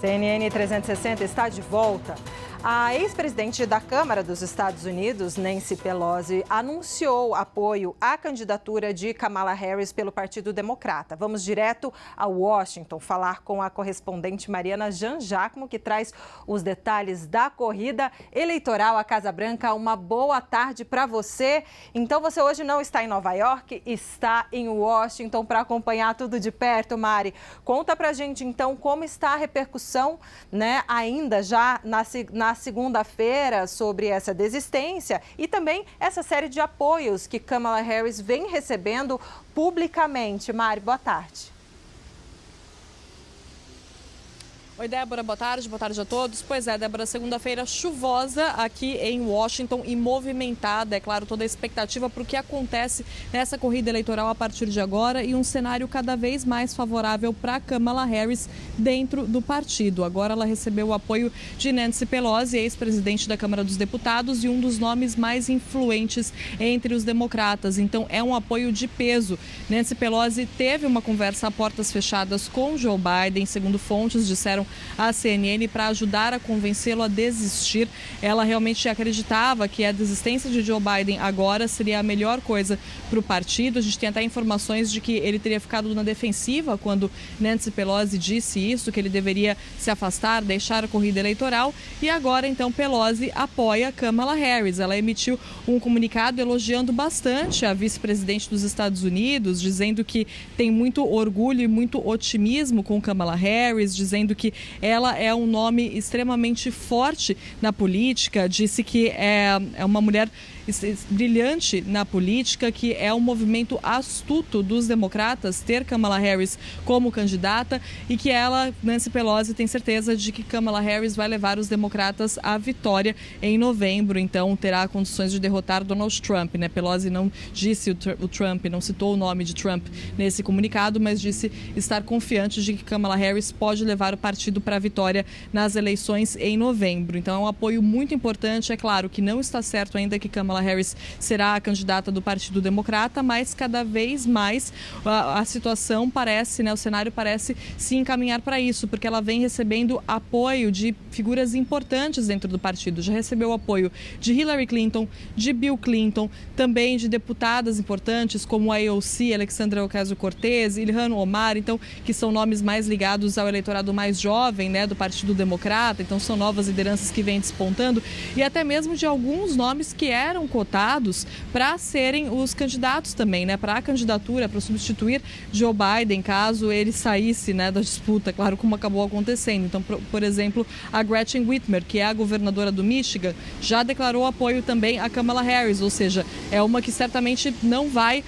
CNN 360 está de volta. A ex-presidente da Câmara dos Estados Unidos, Nancy Pelosi, anunciou apoio à candidatura de Kamala Harris pelo Partido Democrata. Vamos direto a Washington falar com a correspondente Mariana Jean-Jacmo, que traz os detalhes da corrida eleitoral à Casa Branca. Uma boa tarde para você. Então, você hoje não está em Nova York, está em Washington para acompanhar tudo de perto, Mari. Conta pra gente, então, como está a repercussão, né, ainda já na segunda-feira sobre essa desistência e também essa série de apoios que Kamala Harris vem recebendo publicamente. Mari, boa tarde. Oi, Débora, boa tarde a todos. Pois é, Débora, segunda-feira chuvosa aqui em Washington e movimentada, é claro, toda a expectativa para o que acontece nessa corrida eleitoral a partir de agora e um cenário cada vez mais favorável para Kamala Harris dentro do partido. Agora ela recebeu o apoio de Nancy Pelosi, ex-presidente da Câmara dos Deputados e um dos nomes mais influentes entre os democratas. Então é um apoio de peso. Nancy Pelosi teve uma conversa a portas fechadas com Joe Biden, segundo fontes disseram à CNN, para ajudar a convencê-lo a desistir. Ela realmente acreditava que a desistência de Joe Biden agora seria a melhor coisa para o partido. A gente tem até informações de que ele teria ficado na defensiva quando Nancy Pelosi disse isso, que ele deveria se afastar, deixar a corrida eleitoral. E agora, então, Pelosi apoia Kamala Harris. Ela emitiu um comunicado elogiando bastante a vice-presidente dos Estados Unidos, dizendo que tem muito orgulho e muito otimismo com Kamala Harris, dizendo que ela é um nome extremamente forte na política, disse que é uma mulher brilhante na política, que é um movimento astuto dos democratas ter Kamala Harris como candidata e que ela, Nancy Pelosi, tem certeza de que Kamala Harris vai levar os democratas à vitória em novembro, então terá condições de derrotar Donald Trump, né? Pelosi não disse o Trump, não citou o nome de Trump nesse comunicado, mas disse estar confiante de que Kamala Harris pode levar o partido para a vitória nas eleições em novembro. Então é um apoio muito importante. É claro que não está certo ainda que Kamala Harris será a candidata do Partido Democrata, mas cada vez mais a situação parece, né, o cenário parece se encaminhar para isso, porque ela vem recebendo apoio de figuras importantes dentro do partido. Já recebeu apoio de Hillary Clinton, de Bill Clinton, também de deputadas importantes como a AOC, Alexandria Ocasio-Cortez, Ilhan Omar, então, que são nomes mais ligados ao eleitorado mais jovem, né, do Partido Democrata. Então são novas lideranças que vêm despontando e até mesmo de alguns nomes que eram cotados para serem os candidatos também, né, para a candidatura, para substituir Joe Biden, caso ele saísse, né, da disputa, claro, como acabou acontecendo. Então, por exemplo, a Gretchen Whitmer, que é a governadora do Michigan, já declarou apoio também a Kamala Harris, ou seja, é uma que certamente não vai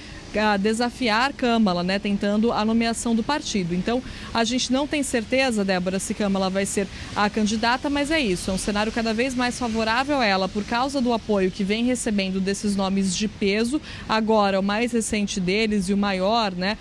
desafiar Kamala, né, tentando a nomeação do partido. Então, a gente não tem certeza, Débora, se Kamala vai ser a candidata, mas é isso, é um cenário cada vez mais favorável a ela por causa do apoio que vem recebendo desses nomes de peso. Agora, o mais recente deles e o maior, né,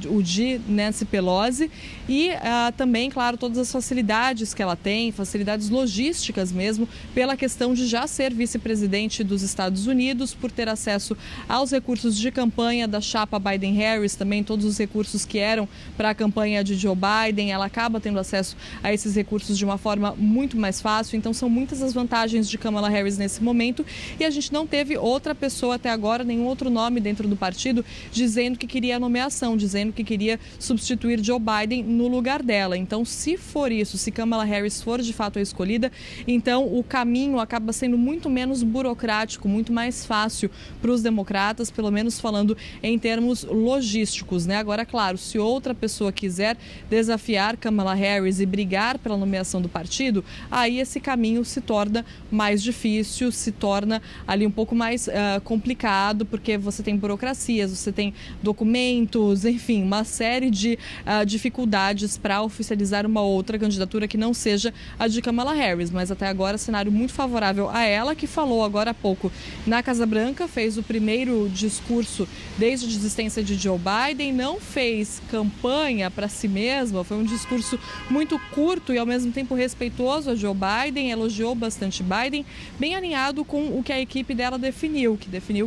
o de Nancy Pelosi e também, claro, todas as facilidades que ela tem, facilidades logísticas mesmo, pela questão de já ser vice-presidente dos Estados Unidos, por ter acesso aos recursos de campanha da chapa Biden-Harris, também todos os recursos que eram para a campanha de Joe Biden, ela acaba tendo acesso a esses recursos de uma forma muito mais fácil. Então são muitas as vantagens de Kamala Harris nesse momento e a gente não teve outra pessoa até agora, nenhum outro nome dentro do partido dizendo que queria a nomeação, dizendo que queria substituir Joe Biden no lugar dela. Então, se for isso, se Kamala Harris for de fato a escolhida, então o caminho acaba sendo muito menos burocrático, muito mais fácil para os democratas, pelo menos falando em termos logísticos, né? Agora, claro, se outra pessoa quiser desafiar Kamala Harris e brigar pela nomeação do partido, aí esse caminho se torna mais difícil, se torna ali um pouco mais complicado, porque você tem burocracias, você tem documentos, enfim, uma série de dificuldades para oficializar uma outra candidatura que não seja a de Kamala Harris. Mas até agora, cenário muito favorável a ela, que falou agora há pouco na Casa Branca, fez o primeiro discurso desde desde a desistência de Joe Biden, não fez campanha para si mesma, foi um discurso muito curto e ao mesmo tempo respeitoso a Joe Biden, elogiou bastante Biden, bem alinhado com o que a equipe dela definiu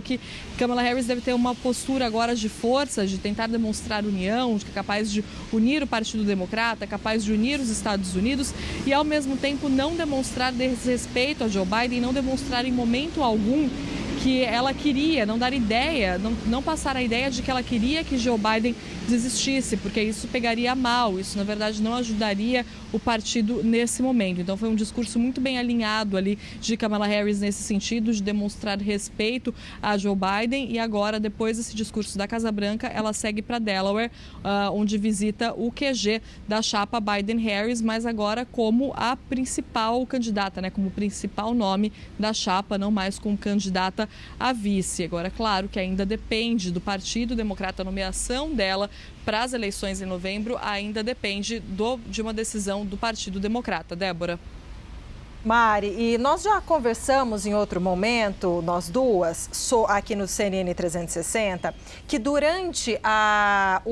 que Kamala Harris deve ter uma postura agora de força, de tentar demonstrar união, de que é capaz de unir o Partido Democrata, capaz de unir os Estados Unidos e ao mesmo tempo não demonstrar desrespeito a Joe Biden, não demonstrar em momento algum que ela queria, não dar ideia, não passar a ideia de que ela queria que Joe Biden desistisse, porque isso pegaria mal, isso na verdade não ajudaria o partido nesse momento. Então foi um discurso muito bem alinhado ali de Kamala Harris nesse sentido, de demonstrar respeito a Joe Biden e agora, depois desse discurso da Casa Branca, ela segue para Delaware, onde visita o QG da chapa Biden-Harris, mas agora como a principal candidata, né, como o principal nome da chapa, não mais como candidata a vice. Agora, claro que ainda depende do Partido Democrata, a nomeação dela para as eleições em novembro ainda depende de uma decisão do Partido Democrata. Débora. Mari, e nós já conversamos em outro momento, nós duas, aqui no CNN 360, que durante a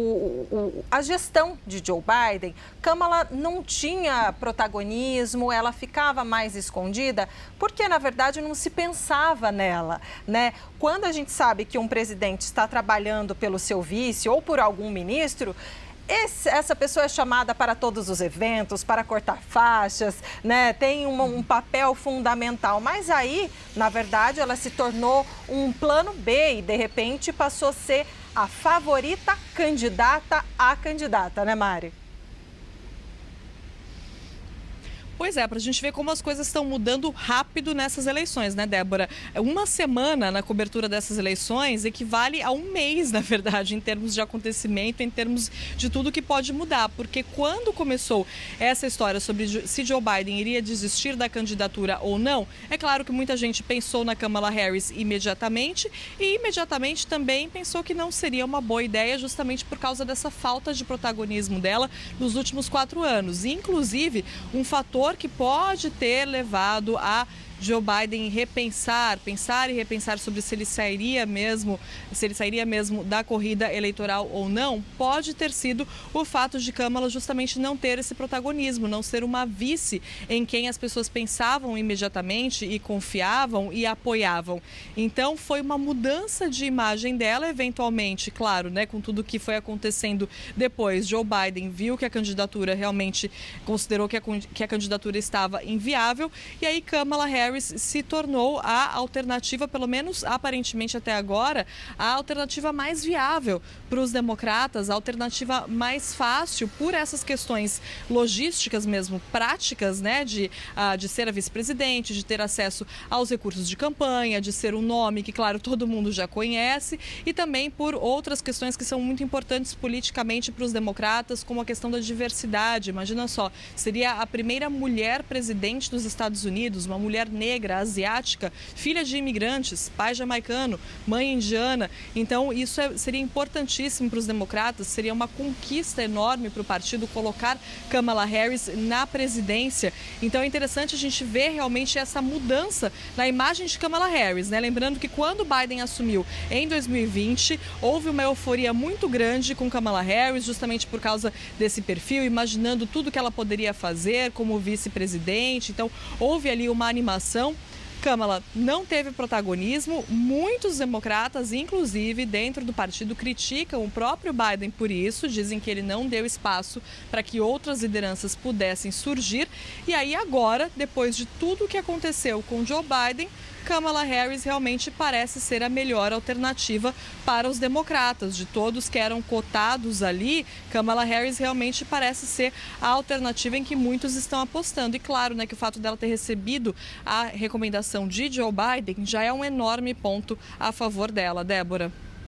gestão de Joe Biden, Kamala não tinha protagonismo, ela ficava mais escondida, porque na verdade não se pensava nela, né? Quando a gente sabe que um presidente está trabalhando pelo seu vice ou por algum ministro, essa pessoa é chamada para todos os eventos, para cortar faixas, né? Tem um papel fundamental. Mas aí, na verdade, ela se tornou um plano B e, de repente, passou a ser a favorita candidata à candidata, né, Mari? Pois é, para a gente ver como as coisas estão mudando rápido nessas eleições, né, Débora? Uma semana na cobertura dessas eleições equivale a um mês, na verdade, em termos de acontecimento, em termos de tudo que pode mudar. Porque quando começou essa história sobre se Joe Biden iria desistir da candidatura ou não, é claro que muita gente pensou na Kamala Harris imediatamente e imediatamente também pensou que não seria uma boa ideia justamente por causa dessa falta de protagonismo dela nos últimos 4 anos. Inclusive, um fator que pode ter levado a Joe Biden pensar e repensar sobre se ele sairia mesmo da corrida eleitoral ou não, pode ter sido o fato de Kamala justamente não ter esse protagonismo, não ser uma vice em quem as pessoas pensavam imediatamente e confiavam e apoiavam. Então foi uma mudança de imagem dela, eventualmente, claro, né, com tudo que foi acontecendo depois. Joe Biden viu que a candidatura realmente considerou que a candidatura estava inviável e aí Kamala Harris se tornou a alternativa, pelo menos aparentemente até agora, a alternativa mais viável para os democratas, a alternativa mais fácil por essas questões logísticas mesmo, práticas, né, de ser a vice-presidente, de ter acesso aos recursos de campanha, de ser um nome que, claro, todo mundo já conhece e também por outras questões que são muito importantes politicamente para os democratas, como a questão da diversidade. Imagina só, seria a primeira mulher presidente dos Estados Unidos, uma mulher negra, asiática, filha de imigrantes, pai jamaicano, mãe indiana. Então, isso seria importantíssimo para os democratas, seria uma conquista enorme para o partido colocar Kamala Harris na presidência. Então, é interessante a gente ver realmente essa mudança na imagem de Kamala Harris, né? Lembrando que quando Biden assumiu em 2020, houve uma euforia muito grande com Kamala Harris, justamente por causa desse perfil, imaginando tudo que ela poderia fazer como vice-presidente. Então, houve ali uma animação. Kamala não teve protagonismo, muitos democratas, inclusive dentro do partido, criticam o próprio Biden por isso, dizem que ele não deu espaço para que outras lideranças pudessem surgir. E aí agora, depois de tudo o que aconteceu com Joe Biden, Kamala Harris realmente parece ser a melhor alternativa para os democratas. De todos que eram cotados ali, Kamala Harris realmente parece ser a alternativa em que muitos estão apostando. E claro, né, que o fato dela ter recebido a recomendação de Joe Biden já é um enorme ponto a favor dela, Débora.